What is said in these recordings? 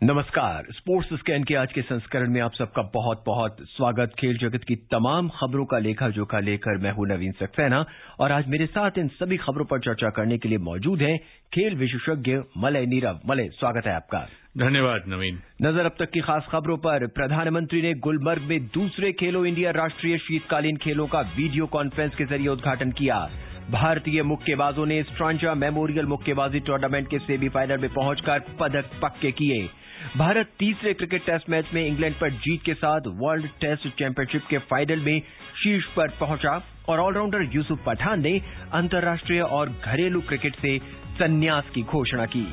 नमस्कार। Sports scan के आज के संस्करण में आप सबका बहुत बहुत स्वागत। खेल जगत की तमाम खबरों का लेखा जोखा लेकर मैं हूं नवीन सक्सेना और आज मेरे साथ इन सभी खबरों पर चर्चा करने के लिए मौजूद हैं खेल विशेषज्ञ मलय नीरव। मलय, स्वागत है आपका। धन्यवाद नवीन। नजर अब तक की खास खबरों पर। प्रधानमंत्री ने गुलमर्ग में दूसरे खेलो इंडिया राष्ट्रीय शीतकालीन खेलों का वीडियो कॉन्फ्रेंस के जरिए उद्घाटन किया। भारतीय मुक्केबाजों ने स्ट्रांजा मेमोरियल मुक्केबाजी टूर्नामेंट के सेमीफाइनल में पहुंचकर पदक पक्के किए। भारत तीसरे क्रिकेट टेस्ट मैच में इंग्लैंड पर जीत के साथ वर्ल्ड टेस्ट चैंपियनशिप के फाइनल में शीर्ष पर पहुंचा और ऑलराउंडर यूसुफ पठान ने अंतर्राष्ट्रीय और घरेलू क्रिकेट से संन्यास की घोषणा की।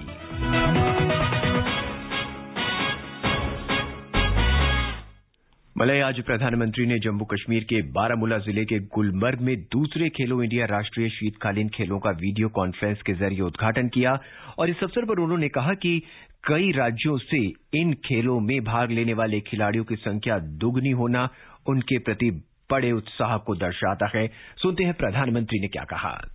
मलय, आज प्रधानमंत्री ने जम्मू कश्मीर के बारामूला जिले के गुलमर्ग में दूसरे खेलो इंडिया राष्ट्रीय शीतकालीन खेलों का वीडियो कॉन्फ्रेंस के जरिए उद्घाटन किया और इस अवसर पर उन्होंने कहा कि कई राज्यों से इन खेलों में भाग लेने वाले खिलाड़ियों की संख्या दुगनी होना उनके प्रति बड़े उत्साह को दर्शाता है। सुनते हैं प्रधानमंत्री ने क्या कहा।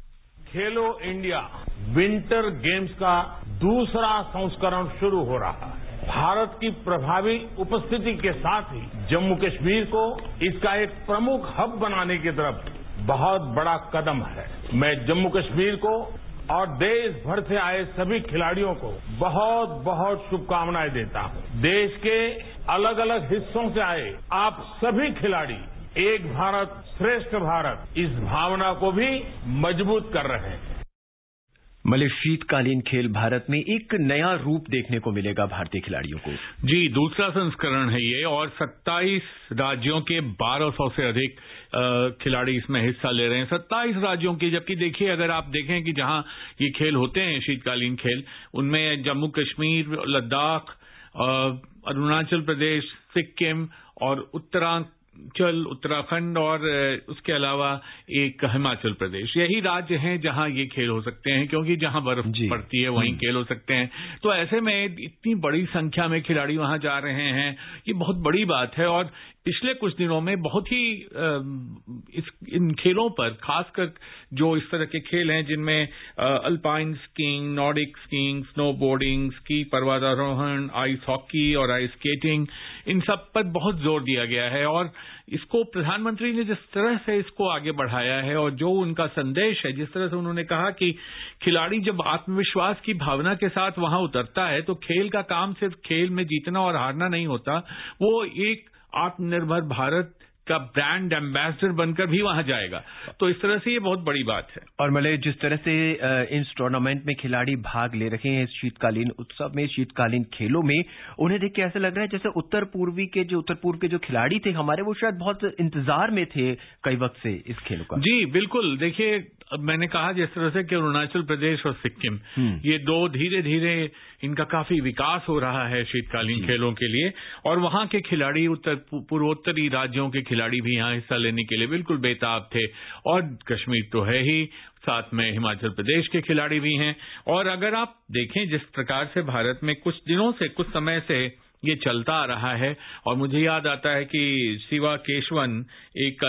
खेलो इंडिया विंटर गेम्स का दूसरा संस्करण शुरू हो रहा है। भारत की प्रभावी उपस्थिति के साथ ही जम्मू कश्मीर को इसका एक प्रमुख हब बनाने की तरफ बहुत बड़ा कदम है। मैं जम्मू कश्मीर को और देश भर से आए सभी खिलाड़ियों को बहुत बहुत शुभकामनाएं देता हूं। देश के अलग अलग हिस्सों से आए आप सभी खिलाड़ी एक भारत श्रेष्ठ भारत इस भावना को भी मजबूत कर रहे हैं। मलय, शीतकालीन खेल भारत में एक नया रूप देखने को मिलेगा भारतीय खिलाड़ियों को। जी, दूसरा संस्करण है ये और 27 राज्यों के 1200 से अधिक खिलाड़ी इसमें हिस्सा ले रहे हैं। 27 राज्यों के, जबकि देखिए अगर आप देखें कि जहां ये खेल होते हैं शीतकालीन खेल, उनमें जम्मू कश्मीर, लद्दाख, अरुणाचल प्रदेश, सिक्किम और उत्तराखंड और उसके अलावा एक हिमाचल प्रदेश, यही राज्य हैं जहां ये खेल हो सकते हैं, क्योंकि जहां बर्फ पड़ती है वहीं खेल हो सकते हैं। तो ऐसे में इतनी बड़ी संख्या में खिलाड़ी वहां जा रहे हैं, ये बहुत बड़ी बात है। और पिछले कुछ दिनों में बहुत ही इन खेलों पर, खासकर जो इस तरह के खेल हैं जिनमें alpine skiing, Nordic skiing, snowboarding, ski पर्वतारोहण, आइस हॉकी और आइस स्केटिंग, इन सब पर बहुत जोर दिया गया है। और इसको प्रधानमंत्री ने जिस तरह से इसको आगे बढ़ाया है और जो उनका संदेश है, जिस तरह से उन्होंने कहा कि खिलाड़ी जब आत्मविश्वास की भावना के साथ वहां उतरता है तो खेल का काम सिर्फ खेल में जीतना और हारना नहीं होता, वो एक आत्मनिर्भर भारत का ब्रांड एम्बेसडर बनकर भी वहां जाएगा। तो इस तरह से ये बहुत बड़ी बात है। और मलय, जिस तरह से इस टूर्नामेंट में खिलाड़ी भाग ले रहे हैं, इस शीतकालीन उत्सव में, शीतकालीन खेलों में, उन्हें देख के ऐसा लग रहा है जैसे उत्तर पूर्व के जो खिलाड़ी थे हमारे, वो शायद बहुत इंतजार में थे कई वक्त से इस खेलों का। जी बिल्कुल। देखिए, मैंने कहा जिस तरह से कि अरुणाचल प्रदेश और सिक्किम, ये दो धीरे धीरे इनका काफी विकास हो रहा है शीतकालीन खेलों के लिए, और वहां के खिलाड़ी पूर्वोत्तरी राज्यों के खिलाड़ी भी यहां हिस्सा लेने के लिए बिल्कुल बेताब थे। और कश्मीर तो है ही, साथ में हिमाचल प्रदेश के खिलाड़ी भी हैं। और अगर आप देखें जिस प्रकार से भारत में कुछ समय से ये चलता आ रहा है, और मुझे याद आता है कि शिवा केशवन एक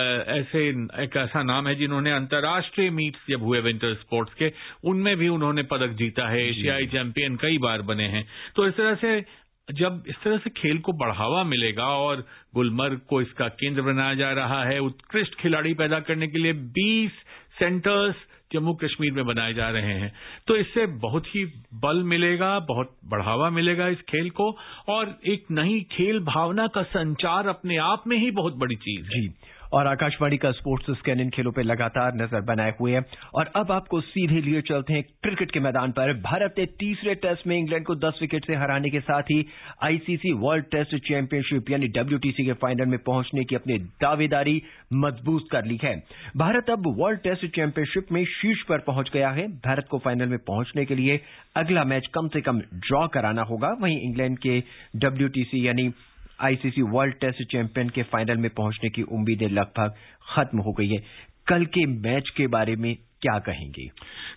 ऐसा नाम है जिन्होंने अंतर्राष्ट्रीय मीट्स जब हुए विंटर स्पोर्ट्स के, उनमें भी उन्होंने पदक जीता है, एशियाई चैंपियन कई बार बने हैं। तो इस तरह से जब इस तरह से खेल को बढ़ावा मिलेगा और गुलमर्ग को इसका केंद्र बनाया जा रहा है, उत्कृष्ट खिलाड़ी पैदा करने के लिए 20 सेंटर्स जम्मू कश्मीर में बनाए जा रहे हैं, तो इससे बहुत ही बल मिलेगा, बहुत बढ़ावा मिलेगा इस खेल को, और एक नई खेल भावना का संचार अपने आप में ही बहुत बड़ी चीज है। जी, और आकाशवाणी का स्पोर्ट्स स्कैन इन खेलों पर लगातार नजर बनाए हुए है। और अब आपको सीधे लिए चलते हैं क्रिकेट के मैदान पर। भारत ने तीसरे टेस्ट में इंग्लैंड को 10 विकेट से हराने के साथ ही आईसीसी वर्ल्ड टेस्ट चैंपियनशिप यानी WTC के फाइनल में पहुंचने की अपनी दावेदारी मजबूत कर ली है। भारत अब वर्ल्ड टेस्ट चैंपियनशिप में शीर्ष पर पहुंच गया है। भारत को फाइनल में पहुंचने के लिए अगला मैच कम से कम ड्रॉ कराना होगा। वहीं इंग्लैंड के WTC यानी आईसीसी वर्ल्ड टेस्ट चैंपियन के फाइनल में पहुंचने की उम्मीदें लगभग खत्म हो गई है। कल के मैच के बारे में क्या कहेंगे?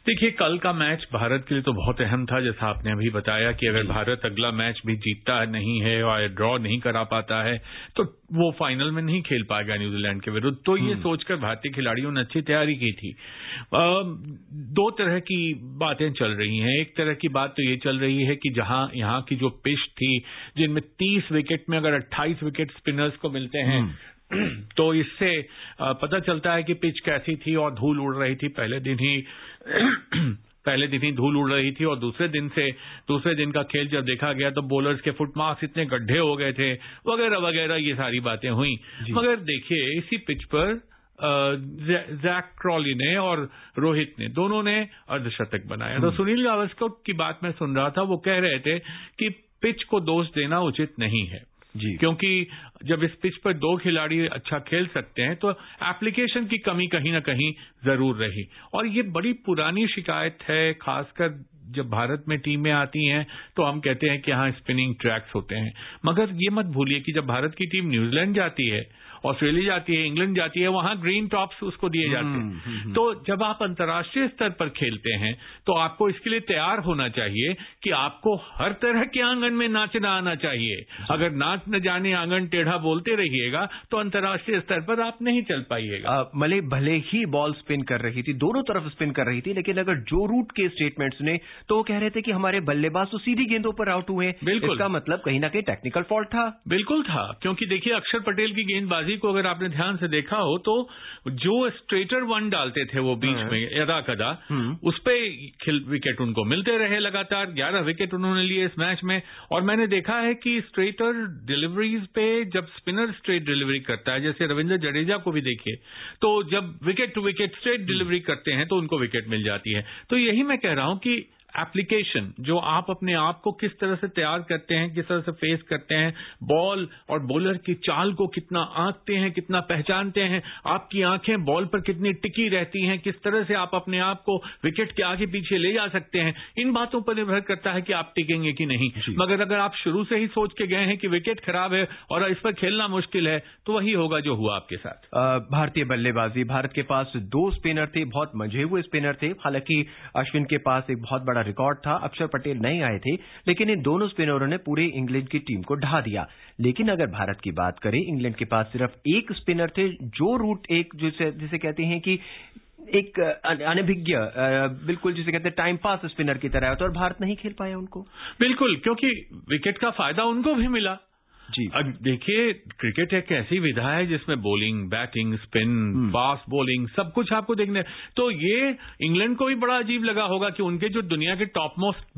देखिए, कल का मैच भारत के लिए तो बहुत अहम था। जैसा आपने अभी बताया कि अगर भारत अगला मैच भी जीतता नहीं है और ड्रॉ नहीं करा पाता है तो वो फाइनल में नहीं खेल पाएगा न्यूजीलैंड के विरुद्ध। तो ये सोचकर भारतीय खिलाड़ियों ने अच्छी तैयारी की थी। दो तरह की बातें चल रही हैं। एक तरह की बात तो ये चल रही है कि जहां यहाँ की जो पिच थी, जिनमें 30 विकेट में अगर 28 विकेट स्पिनर्स को मिलते हैं तो इससे पता चलता है कि पिच कैसी थी और धूल उड़ रही थी। पहले दिन ही धूल उड़ रही थी और दूसरे दिन का खेल जब देखा गया तो बॉलर्स के फुट मार्क्स इतने गड्ढे हो गए थे, वगैरह वगैरह, ये सारी बातें हुई। मगर देखिए, इसी पिच पर जैक क्रॉली ने और रोहित ने, दोनों ने अर्धशतक बनाया। तो सुनील गावस्कर की बात मैं सुन रहा था, वो कह रहे थे कि पिच को दोष देना उचित नहीं है क्योंकि जब इस पिच पर दो खिलाड़ी अच्छा खेल सकते हैं तो एप्लीकेशन की कमी कहीं ना कहीं जरूर रही। और ये बड़ी पुरानी शिकायत है, खासकर जब भारत में टीमें आती हैं तो हम कहते हैं कि यहाँ स्पिनिंग ट्रैक्स होते हैं। मगर ये मत भूलिए कि जब भारत की टीम न्यूजीलैंड जाती है, ऑस्ट्रेलिया जाती है, इंग्लैंड जाती है, वहां ग्रीन टॉप्स उसको दिए जाते हैं। तो जब आप अंतर्राष्ट्रीय स्तर पर खेलते हैं तो आपको इसके लिए तैयार होना चाहिए कि आपको हर तरह के आंगन में नाचना आना चाहिए। अगर नाच न जाने आंगन टेढ़ा बोलते रहिएगा तो अंतर्राष्ट्रीय स्तर पर आप नहीं चल पाइएगा। भले ही बॉल स्पिन कर रही थी, दोनों तरफ स्पिन कर रही थी, लेकिन अगर जो रूट के स्टेटमेंट सुने तो वो कह रहे थे कि हमारे बल्लेबाज तो सीधी गेंदों पर आउट हुए। बिल्कुल, इसका मतलब कहीं ना कहीं टेक्निकल फॉल्ट था। बिल्कुल था, क्योंकि देखिए अक्षर पटेल की गेंदबाजी को अगर आपने ध्यान से देखा हो तो जो स्ट्रेटर वन डालते थे वो बीच में यदा कदा, उस पे विकेट उनको मिलते रहे लगातार। 11 विकेट उन्होंने लिए इस मैच में। और मैंने देखा है कि स्ट्रेटर डिलीवरीज पे जब स्पिनर स्ट्रेट डिलीवरी करता है, जैसे रविंद्र जडेजा को भी देखिए, तो जब wicket to wicket straight delivery करते हैं तो उनको विकेट मिल जाती है। तो यही मैं कह रहा हूं कि एप्लीकेशन, जो आप अपने आप को किस तरह से तैयार करते हैं, किस तरह से फेस करते हैं, बॉल और बॉलर की चाल को कितना आंकते हैं, कितना पहचानते हैं, आपकी आंखें बॉल पर कितनी टिकी रहती हैं, किस तरह से आप अपने आप को विकेट के आगे पीछे ले जा सकते हैं, इन बातों पर निर्भर करता है कि आप टिकेंगे कि नहीं। मगर अगर आप शुरू से ही सोच के गए हैं कि विकेट खराब है और इस पर खेलना मुश्किल है तो वही होगा जो हुआ आपके साथ। भारतीय बल्लेबाजी, भारत के पास 2 स्पिनर थे, बहुत मंझे हुए स्पिनर थे। हालांकि अश्विन के पास एक बहुत बड़ा रिकॉर्ड था, अक्षर पटेल नहीं आए थे, लेकिन इन दोनों स्पिनरों ने पूरे इंग्लैंड की टीम को ढा दिया। लेकिन अगर भारत की बात करें, इंग्लैंड के पास सिर्फ एक स्पिनर थे, जो रूट एक जिसे कहते हैं कि एक अनभिज्ञ, बिल्कुल जिसे कहते हैं टाइम पास स्पिनर की तरह, तो और भारत नहीं खेल पाया उनको। बिल्कुल, क्योंकि विकेट का फायदा उनको भी मिला। जी, अब देखिए, क्रिकेट एक ऐसी विधा है जिसमें bowling, batting, spin, fast bowling, सब कुछ आपको देखने। तो ये इंग्लैंड को भी बड़ा अजीब लगा होगा कि उनके जो दुनिया के टॉप मोस्ट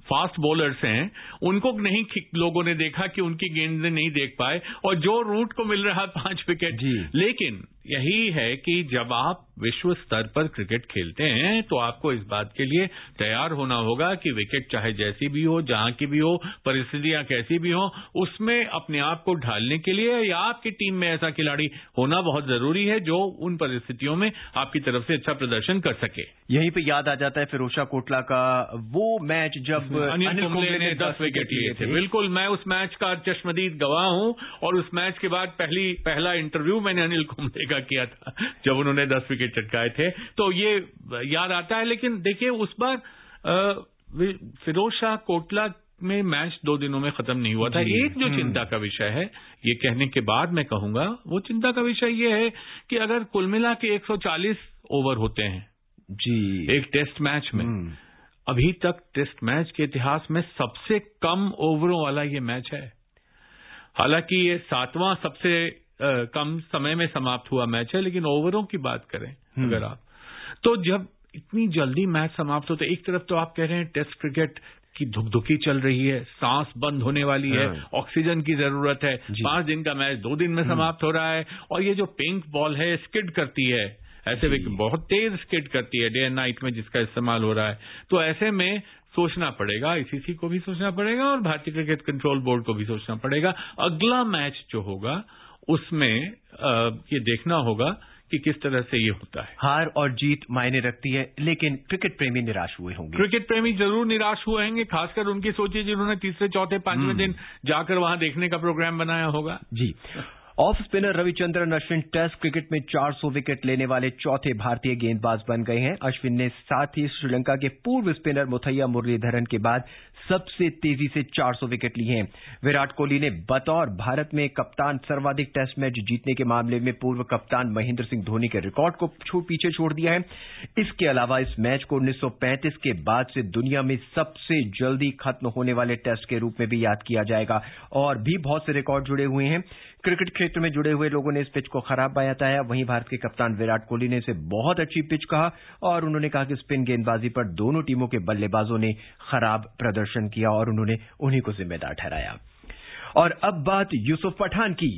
फास्ट बॉलर्स हैं उनको नहीं लोगों ने देखा, कि उनकी गेंदें नहीं देख पाए, और जो रूट को मिल रहा है 5 विकेट। लेकिन यही है कि जब आप विश्व स्तर पर क्रिकेट खेलते हैं तो आपको इस बात के लिए तैयार होना होगा कि विकेट चाहे जैसी भी हो, जहां की भी हो, परिस्थितियां कैसी भी हो, उसमें अपने आप को ढालने के लिए या आपकी टीम में ऐसा खिलाड़ी होना बहुत जरूरी है जो उन परिस्थितियों में आपकी तरफ से अच्छा प्रदर्शन कर सके। यहीं पे याद आ जाता है फिरोशा कोटला का वो मैच जब अनिल कुंबले ने 10 विकेट लिए थे। बिल्कुल, मैं उस मैच का चश्मदीद गवाह हूं, और उस मैच के बाद पहला इंटरव्यू मैंने अनिल कुंबले का किया था जब उन्होंने 10 विकेट चटकाए थे, तो ये याद आता है। लेकिन देखिए, उस बार फिरोज शाह कोटला में मैच 2 दिनों में खत्म नहीं हुआ था। एक जो चिंता का विषय है, ये कहने के बाद मैं कहूंगा, वो चिंता का विषय ये है कि अगर कुल मिला के 140 ओवर होते हैं एक टेस्ट मैच में, अभी तक टेस्ट मैच के इतिहास में सबसे कम ओवरों वाला ये मैच है। हालांकि ये 7वां सबसे कम समय में समाप्त हुआ मैच है, लेकिन ओवरों की बात करें अगर आप, तो जब इतनी जल्दी मैच समाप्त होते, एक तरफ तो आप कह रहे हैं टेस्ट क्रिकेट की धुकधुकी चल रही है, सांस बंद होने वाली है, ऑक्सीजन की जरूरत है, 5 दिन का मैच 2 दिन में समाप्त हो रहा है, और ये जो पिंक बॉल है स्किड करती है, ऐसे बहुत तेज स्किड करती है डे एंड नाइट में जिसका इस्तेमाल हो रहा है। तो ऐसे में सोचना पड़ेगा, आईसीसी को भी सोचना पड़ेगा और भारतीय क्रिकेट कंट्रोल बोर्ड को भी सोचना पड़ेगा, अगला मैच जो होगा उसमें ये देखना होगा कि किस तरह से ये होता है। हार और जीत मायने रखती है, लेकिन क्रिकेट प्रेमी निराश हुए होंगे। क्रिकेट प्रेमी जरूर निराश हुए होंगे, खासकर उनकी सोचिए जिन्होंने तीसरे, चौथे, 5वें दिन जाकर वहां देखने का प्रोग्राम बनाया होगा। जी, off spinner Ravichandran Ashwin test cricket में 400 विकेट लेने वाले चौथे भारतीय गेंदबाज बन गए हैं। अश्विन ने साथ ही श्रीलंका के पूर्व स्पिनर मुथैया मुरलीधरन के बाद सबसे तेजी से 400 विकेट लिए हैं। विराट कोहली ने बतौर भारत में कप्तान सर्वाधिक टेस्ट मैच जीतने के मामले में पूर्व कप्तान महेंद्र सिंह धोनी के रिकॉर्ड को पीछे छोड़ दिया है। इसके अलावा इस मैच को 1935 के बाद से दुनिया में सबसे जल्दी खत्म होने वाले टेस्ट के रूप में भी याद किया जाएगा। और भी बहुत से रिकॉर्ड जुड़े हुए हैं। क्रिकेट क्षेत्र में जुड़े हुए लोगों ने इस पिच को खराब बताया। वहीं भारत के कप्तान विराट कोहली ने इसे बहुत अच्छी पिच कहा और उन्होंने कहा कि स्पिन गेंदबाजी पर दोनों टीमों के बल्लेबाजों ने खराब प्रदर्शन किया और उन्होंने उन्हीं को जिम्मेदार ठहराया। और अब बात यूसुफ पठान की।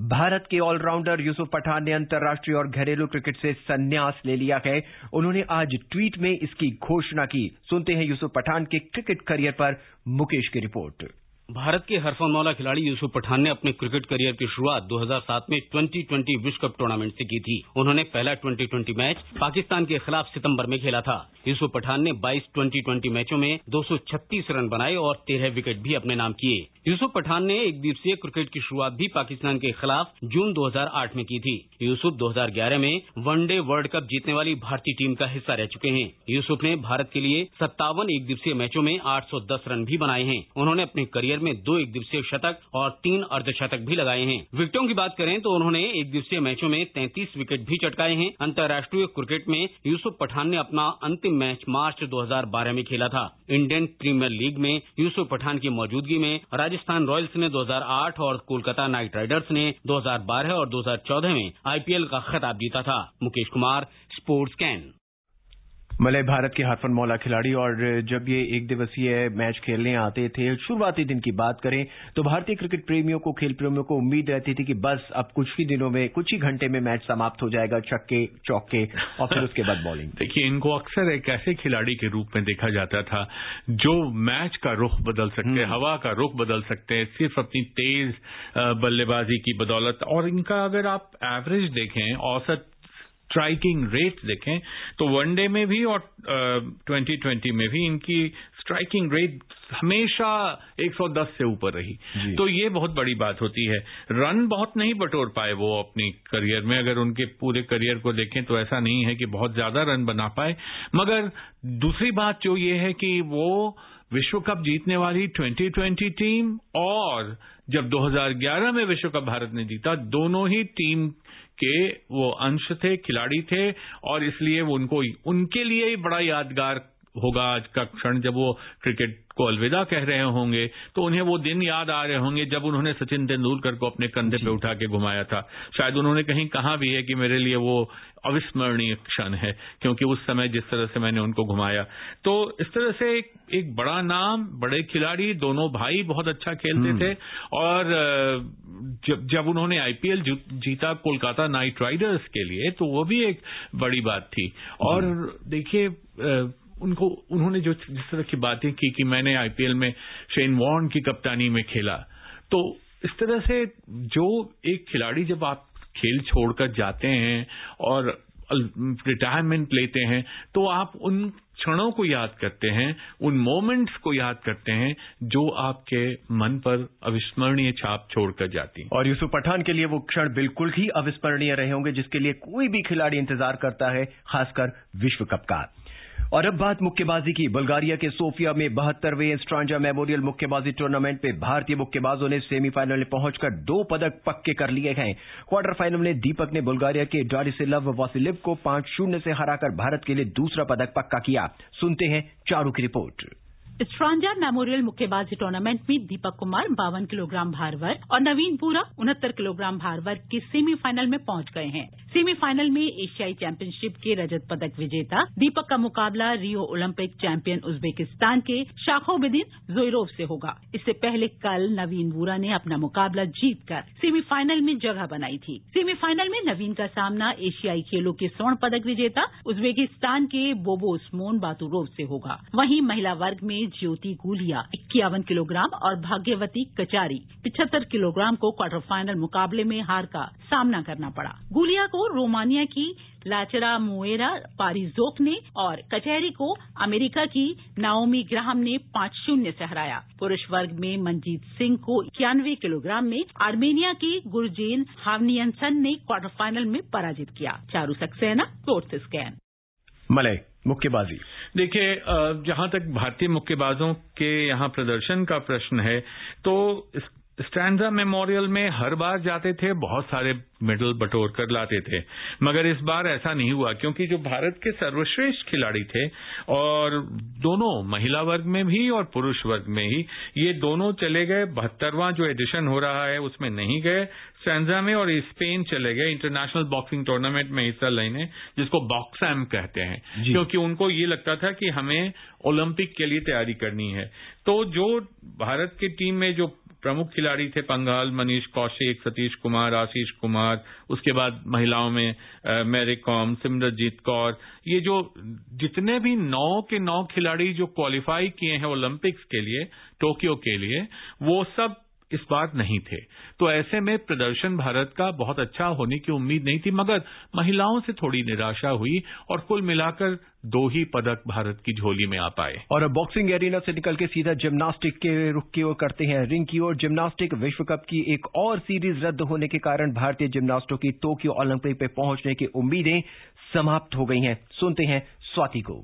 भारत के ऑलराउंडर यूसुफ पठान ने अंतर्राष्ट्रीय और घरेलू क्रिकेट से संन्यास ले लिया है। उन्होंने आज ट्वीट में इसकी घोषणा की। सुनते हैं यूसुफ पठान के क्रिकेट करियर पर मुकेश की रिपोर्ट। भारत के हरफनमौला खिलाड़ी यूसुफ पठान ने अपने क्रिकेट करियर की शुरुआत 2007 में T20 विश्व कप टूर्नामेंट से की थी। उन्होंने पहला T20 मैच पाकिस्तान के खिलाफ सितंबर में खेला था। यूसुफ पठान ने 22 T20 मैचों में 236 रन बनाए और 13 विकेट भी अपने नाम किए। यूसुफ पठान ने एक दिवसीय क्रिकेट की शुरुआत भी पाकिस्तान के खिलाफ जून 2008 में की थी। यूसुफ 2011 में वनडे वर्ल्ड कप जीतने वाली भारतीय टीम का हिस्सा रह चुके हैं। यूसुफ ने भारत के लिए 57 एक दिवसीय मैचों में 810 रन भी बनाए हैं। उन्होंने अपने करियर में 2 एक दिवसीय शतक और 3 अर्धशतक भी लगाए हैं। विकेटों की बात करें तो उन्होंने एक दिवसीय मैचों में 33 विकेट भी चटकाए हैं। अंतर्राष्ट्रीय क्रिकेट में यूसुफ पठान ने अपना अंतिम मैच मार्च 2012 में खेला था। इंडियन प्रीमियर लीग में यूसुफ पठान की मौजूदगी में राजस्थान रॉयल्स ने 2008 और कोलकाता नाइट राइडर्स ने 2012 और 2014 में आईपीएल का खिताब जीता था। Mukesh Kumar, sports can. Malay Bharat के हरफनमौला खिलाड़ी और जब ये एक दिवसीय मैच खेलने आते थे, शुरुआती दिन की बात करें तो भारतीय क्रिकेट प्रेमियों को, खेल प्रेमियों को उम्मीद रहती थी कि बस अब कुछ ही दिनों में, कुछ ही घंटे में मैच समाप्त हो जाएगा, छक्के चौके और फिर उसके बाद बॉलिंग। देखिए, इनको अक्सर एक ऐसे खिलाड़ी के रूप में देखा जाता था जो मैच का रुख बदल सकते, हवा का रुख बदल सकते हैं सिर्फ अपनी तेज बल्लेबाजी की बदौलत। और इनका अगर आप एवरेज देखें, औसत स्ट्राइकिंग रेट देखें तो वनडे में भी और 2020 में भी इनकी स्ट्राइकिंग रेट हमेशा 110 से ऊपर रही। तो ये बहुत बड़ी बात होती है। रन बहुत नहीं बटोर पाए वो अपनी करियर में। अगर उनके पूरे करियर को देखें तो ऐसा नहीं है कि बहुत ज्यादा रन बना पाए। मगर दूसरी बात जो ये है कि वो विश्व कप जीतने वाली 2020 टीम और जब 2011 में विश्व कप भारत ने जीता, दोनों ही टीम के वो अंश थे, खिलाड़ी थे और इसलिए वो उनके लिए ही बड़ा यादगार होगा आज का क्षण जब वो क्रिकेट को अलविदा कह रहे होंगे। तो उन्हें वो दिन याद आ रहे होंगे जब उन्होंने सचिन तेंदुलकर को अपने कंधे पे उठा के घुमाया था। शायद उन्होंने कहीं कहा भी है कि मेरे लिए वो अविस्मरणीय क्षण है क्योंकि उस समय जिस तरह से मैंने उनको घुमाया। तो इस तरह से एक बड़ा नाम, बड़े खिलाड़ी, दोनों भाई बहुत अच्छा खेलते थे। और जब उन्होंने आईपीएल जीता कोलकाता नाइट राइडर्स के लिए तो वो भी एक बड़ी बात थी। और देखिए, उन्होंने जिस तरह की बातें की कि मैंने आईपीएल में शेन वॉर्न की कप्तानी में खेला, तो इस तरह से जो एक खिलाड़ी जब आप खेल छोड़कर जाते हैं और रिटायरमेंट लेते हैं तो आप उन क्षणों को याद करते हैं, उन मोमेंट्स को याद करते हैं जो आपके मन पर अविस्मरणीय छाप छोड़कर जाती हैं। और यूसुफ पठान के लिए वो क्षण बिल्कुल ही अविस्मरणीय रहे होंगे जिसके लिए कोई भी खिलाड़ी इंतजार करता है, खासकर विश्व कप का। और अब बात मुक्केबाजी की। बुल्गारिया के सोफिया में 72वें स्ट्रांजा मेमोरियल मुक्केबाजी टूर्नामेंट में भारतीय मुक्केबाजों ने सेमीफाइनल में पहुंचकर 2 पदक पक्के कर लिए हैं। क्वार्टर फाइनल में दीपक ने बुल्गारिया के डारिसिलव वासिलिव को 5-0 से हराकर भारत के लिए दूसरा पदक पक्का किया। सुनते हैं चारू की रिपोर्ट। स्ट्रांजा मेमोरियल मुक्केबाजी टूर्नामेंट में दीपक कुमार 52 किलोग्राम भार वर्ग और नवीन पूरा 69 किलोग्राम भार वर्ग के सेमीफाइनल में पहुंच गए हैं। सेमीफाइनल में एशियाई चैंपियनशिप के रजत पदक विजेता दीपक का मुकाबला रियो ओलंपिक चैंपियन उज्बेकिस्तान के शाखोबिदिन जोइरोव से होगा। इससे पहले कल नवीन वूरा ने अपना मुकाबला जीतकर सेमीफाइनल में जगह बनाई थी। सेमीफाइनल में नवीन का सामना एशियाई खेलों के स्वर्ण पदक विजेता उज्बेकिस्तान के बोबो उस्मोन बातुरोव से होगा। वहीं महिला वर्ग में ज्योति गुलिया 51 किलोग्राम और भाग्यवती कचारी 75 किलोग्राम को क्वार्टर फाइनल मुकाबले में हार का सामना करना पड़ा। गुलिया को रोमानिया की लाचरा मोएरा पारिजोक ने और कचहरी को अमेरिका की नाओमी ग्राहम ने 5-0 से हराया। पुरुष वर्ग में मनजीत सिंह को 91 किलोग्राम में आर्मेनिया के गुरजेन हावनियनसन ने क्वार्टर फाइनल में पराजित किया। Charu Saxena, sports scan. Malay, मुक्केबाजी। देखिए, जहां तक भारतीय मुक्केबाजों के यहां प्रदर्शन का प्रश्न है, तो स्ट्रैंजा मेमोरियल में हर बार जाते थे, बहुत सारे मेडल बटोर कर लाते थे, मगर इस बार ऐसा नहीं हुआ, क्योंकि जो भारत के सर्वश्रेष्ठ खिलाड़ी थे, और दोनों महिला वर्ग में भी और पुरुष वर्ग में ही, ये दोनों चले गए। 72वां जो एडिशन हो रहा है उसमें नहीं गए स्ट्रैंजा में, और स्पेन चले गए इंटरनेशनल बॉक्सिंग टूर्नामेंट में हिस्सा लेने, जिसको बॉक्सैम कहते हैं, क्योंकि उनको ये लगता था कि हमें ओलंपिक के लिए तैयारी करनी है। तो जो भारत की टीम में जो प्रमुख खिलाड़ी थे, पंघाल, मनीष कौशिक, सतीश कुमार, आशीष कुमार, उसके बाद महिलाओं में मैरी कॉम, सिमरनजीत कौर, ये जो जितने भी 9 के 9 खिलाड़ी जो क्वालिफाई किए हैं ओलंपिक्स के लिए, टोक्यो के लिए, वो सब इस बार नहीं थे। तो ऐसे में प्रदर्शन भारत का बहुत अच्छा होने की उम्मीद नहीं थी, मगर महिलाओं से थोड़ी निराशा हुई और कुल मिलाकर 2 ही पदक भारत की झोली में आ पाए। और बॉक्सिंग एरिना से निकल के सीधा जिम्नास्टिक के रुख की ओर करते हैं, रिंग की ओर। जिम्नास्टिक विश्व कप की एक और सीरीज रद्द होने के कारण भारतीय जिम्नास्टों की टोक्यो ओलंपिक पे पहुंचने की उम्मीदें समाप्त हो गई हैं। सुनते हैं स्वाति को।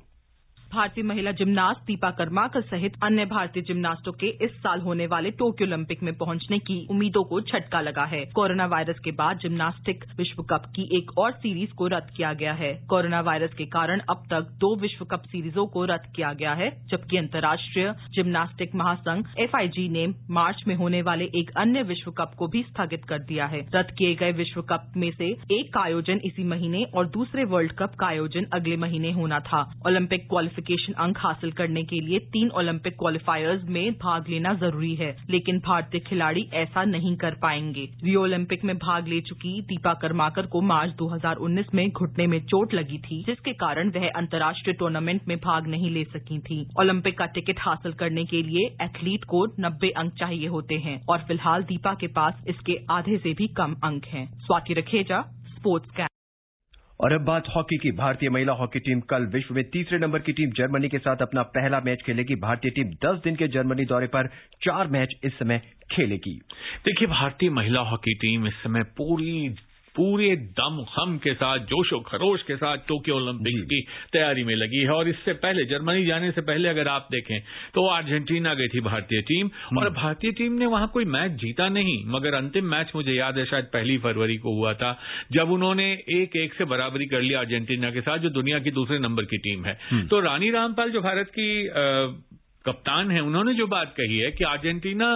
भारतीय महिला जिम्नास्ट दीपा कर्माकर सहित अन्य भारतीय जिम्नास्टों के इस साल होने वाले टोक्यो ओलंपिक में पहुंचने की उम्मीदों को झटका लगा है। कोरोना वायरस के बाद जिम्नास्टिक विश्व कप की एक और सीरीज को रद्द किया गया है। कोरोना वायरस के कारण अब तक 2 विश्व कप सीरीजों को रद्द किया गया है, जबकि अंतर्राष्ट्रीय जिम्नास्टिक महासंघ FIG ने मार्च में होने वाले एक अन्य विश्व कप को भी स्थगित कर दिया है। रद्द किए गए विश्व कप में से एक का आयोजन इसी महीने और दूसरे वर्ल्ड कप का आयोजन अगले महीने होना था। ओलंपिक क्वालिफिकेशन अंक हासिल करने के लिए 3 ओलंपिक क्वालिफायर्स में भाग लेना जरूरी है, लेकिन भारतीय खिलाड़ी ऐसा नहीं कर पाएंगे। रियो ओलंपिक में भाग ले चुकी दीपा कर्माकर को मार्च 2019 में घुटने में चोट लगी थी, जिसके कारण वह अंतर्राष्ट्रीय टूर्नामेंट में भाग नहीं ले सकी थी। ओलंपिक का टिकट हासिल करने के लिए एथलीट को 90 अंक चाहिए होते हैं और फिलहाल दीपा के पास इसके आधे से भी कम अंक हैं। Swati Rakheja, sports can. और अब बात हॉकी की। भारतीय महिला हॉकी टीम कल विश्व में तीसरे नंबर की टीम जर्मनी के साथ अपना पहला मैच खेलेगी। भारतीय टीम 10 दिन के जर्मनी दौरे पर 4 मैच इस समय खेलेगी। देखिए, भारतीय महिला हॉकी टीम इस समय पूरे दम खम के साथ, जोशो खरोश के साथ टोक्यो ओलंपिक की तैयारी में लगी है। और इससे पहले, जर्मनी जाने से पहले अगर आप देखें तो अर्जेंटीना गई थी भारतीय टीम, और भारतीय टीम ने वहां कोई मैच जीता नहीं, मगर अंतिम मैच मुझे याद है शायद 1 फरवरी को हुआ था, जब उन्होंने 1-1 से बराबरी कर लिया अर्जेंटीना के साथ, जो दुनिया की दूसरे नंबर की टीम है। तो रानी रामपाल जो भारत की कप्तान है, उन्होंने जो बात कही है कि अर्जेंटीना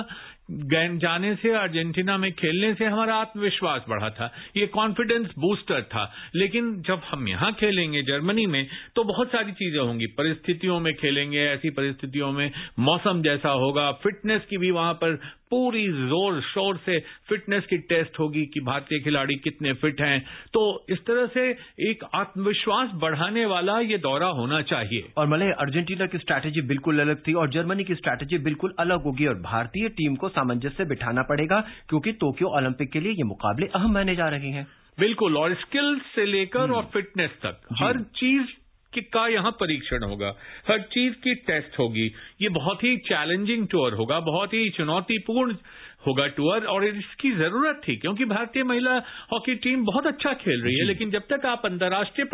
जाने से, अर्जेंटीना में खेलने से हमारा आत्मविश्वास बढ़ा था, ये कॉन्फिडेंस बूस्टर था। लेकिन जब हम यहां खेलेंगे जर्मनी में तो बहुत सारी चीजें होंगी, परिस्थितियों में खेलेंगे, ऐसी परिस्थितियों में मौसम जैसा होगा, फिटनेस की भी वहां पर पूरी जोर शोर से फिटनेस की टेस्ट होगी कि भारतीय खिलाड़ी कितने फिट हैं। तो इस तरह से एक आत्मविश्वास बढ़ाने वाला ये दौरा होना चाहिए। और मलय, अर्जेंटीना की स्ट्रैटेजी बिल्कुल अलग थी और जर्मनी की स्ट्रैटेजी बिल्कुल अलग होगी, और भारतीय टीम को सामंजस्य बिठाना पड़ेगा, क्योंकि टोक्यो ओलंपिक के लिए ये मुकाबले अहम माने जा रहे हैं। बिल्कुल, और स्किल्स से लेकर और फिटनेस तक हर चीज का यहाँ परीक्षण होगा, हर चीज की टेस्ट होगी। ये बहुत ही चैलेंजिंग टूर होगा, बहुत ही चुनौतीपूर्ण होगा टूर, और इसकी जरूरत थी, क्योंकि भारतीय महिला हॉकी टीम बहुत अच्छा खेल रही है। लेकिन जब तक आप अंतर्राष्ट्रीय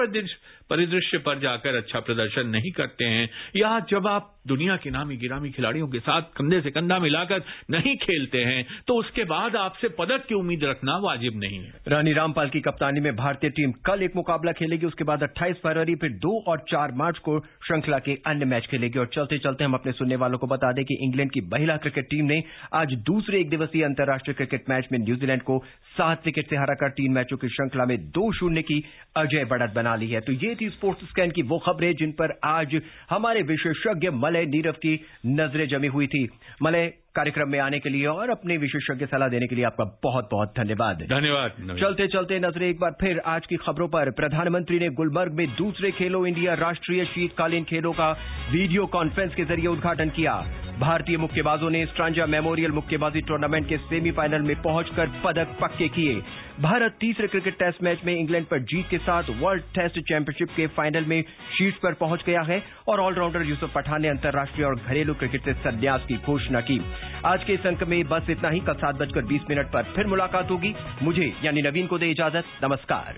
परिदृश्य पर जाकर अच्छा प्रदर्शन नहीं करते हैं, या जब आप दुनिया के नामी गिरामी खिलाड़ियों के साथ कंधे से कंधा मिलाकर नहीं खेलते हैं, तो उसके बाद आपसे पदक की उम्मीद रखना वाजिब नहीं है। रानी रामपाल की कप्तानी में भारतीय टीम कल एक मुकाबला खेलेगी, उसके बाद 28 फरवरी, फिर 2 और 4 मार्च को श्रृंखला के अन्य मैच खेलेगी। और चलते चलते हम अपने सुनने वालों को बता दें कि इंग्लैंड की महिला क्रिकेट टीम ने आज दूसरे एक दिवसीय अंतर्राष्ट्रीय क्रिकेट मैच में न्यूजीलैंड को 7 विकेट से हराकर 3 मैचों की श्रृंखला में 2-0 की अजय बढ़त बना ली है। तो ये थी स्पोर्ट्स स्कैन की वो खबरें जिन पर आज हमारे विशेषज्ञ मलय मलय नीरव की नजरें जमी हुई थी। मलय, कार्यक्रम में आने के लिए और अपनी विशेषज्ञ सलाह देने के लिए आपका बहुत बहुत धन्यवाद। धन्यवाद। चलते चलते नजरें एक बार फिर आज की खबरों पर। प्रधानमंत्री ने गुलबर्ग में दूसरे खेलो इंडिया राष्ट्रीय शीतकालीन खेलों का वीडियो कॉन्फ्रेंस के जरिए उद्घाटन किया। भारतीय मुक्केबाजों ने स्ट्रांजा मेमोरियल मुक्केबाजी टूर्नामेंट के सेमीफाइनल में पहुंचकर पदक पक्के किए। भारत तीसरे क्रिकेट टेस्ट मैच में इंग्लैंड पर जीत के साथ वर्ल्ड टेस्ट चैंपियनशिप के फाइनल में शीर्ष पर पहुंच गया है और ऑलराउंडर यूसुफ पठान ने अंतर्राष्ट्रीय और घरेलू क्रिकेट से संन्यास की घोषणा की। आज के इस अंक में बस इतना ही। कल 7:20 पर फिर मुलाकात होगी। मुझे यानी नवीन को दे इजाजत। नमस्कार।